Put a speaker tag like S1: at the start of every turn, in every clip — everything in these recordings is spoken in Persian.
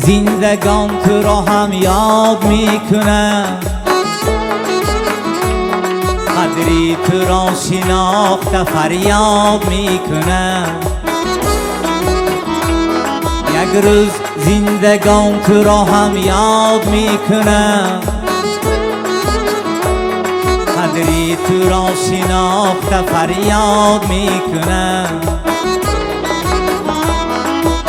S1: زندگان تو را هم یاد میکنم، قدری تو را شناخته فریاد میکنم. یک روز زندگان تو را هم یاد میکنم، قدری تو را شناخته فریاد میکنم.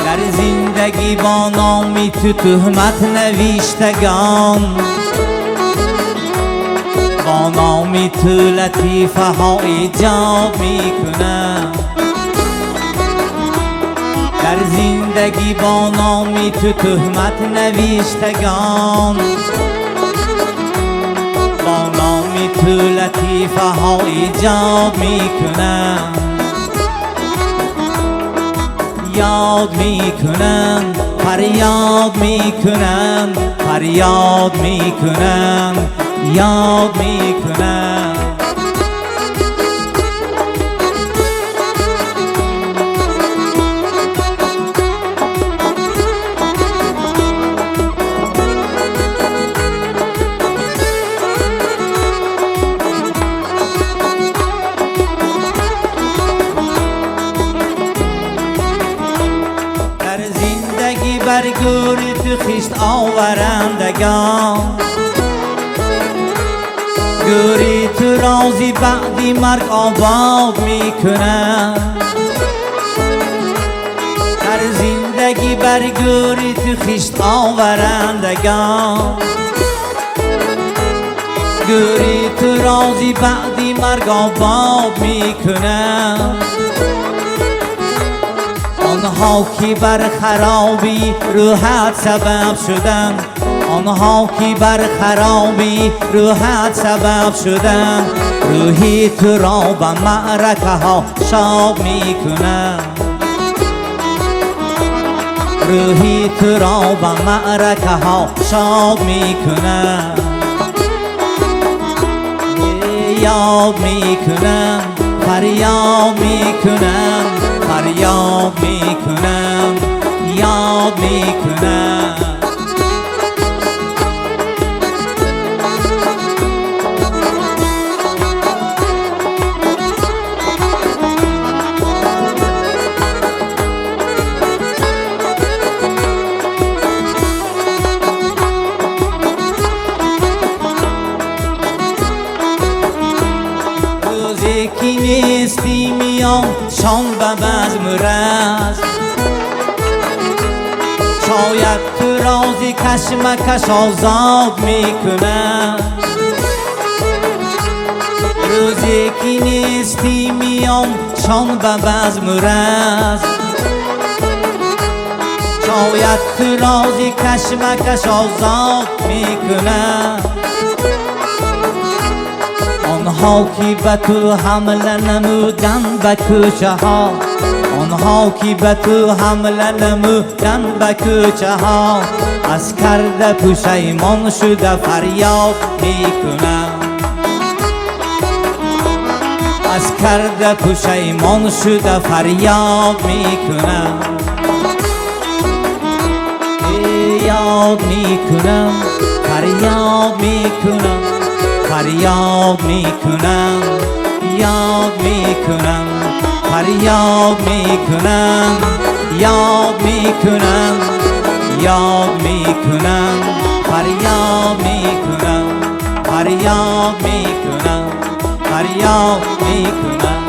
S1: در زندگی با نامی تو تهمت نوشتگان، با نامی تو لطیفه ها ایجاد میکنم. در زندگی با نامی تو تهمت نوشتگان، با نامی تو لطیفه ها ایجاد میکنم. یاد میکنم، فریاد میکنم، فریاد میکنم، یاد میکنم. بر گوری تو خیشت آورندگان، گوری تو رازی بعدی مرگ آباد میکنم. در زندگی بر گوری تو خیشت آورندگان، گوری تو رازی بعدی مرگ آباد میکنم. آنها که بر خرابی روحت سبب شدن، آنها که بر خرابی روحت سبب شدن، روحی تو را به معرکه ها شاد میکنم. روحی تو را به معرکه ها شاد میکنم. یاد میکنم، فریاد میکنم، فریاد میکنم، یاد میکنم. روزی که نیستی میام شام و بزم رست، شاید تو رازی کشمکش آزاد میکنم. روزی که نیستی میام شام و بزم رست، شاید تو رازی کشمکش آزاد میکنم. آنها که به تو حمله نمودن به کوچه ها، آنها که به تو حمله نمودن به کوچه ها، از کرده پشیمان شده فریاد میکنم. از کرده پشیمان شده فریاد میکنم. یاد میکنم، فریاد میکنم، فریاد میکنم، یاد میکنم، فریاد میکنم، یاد میکنم، یاد میکنم، فریاد میکنم، فریاد میکنم، فریاد میکنم.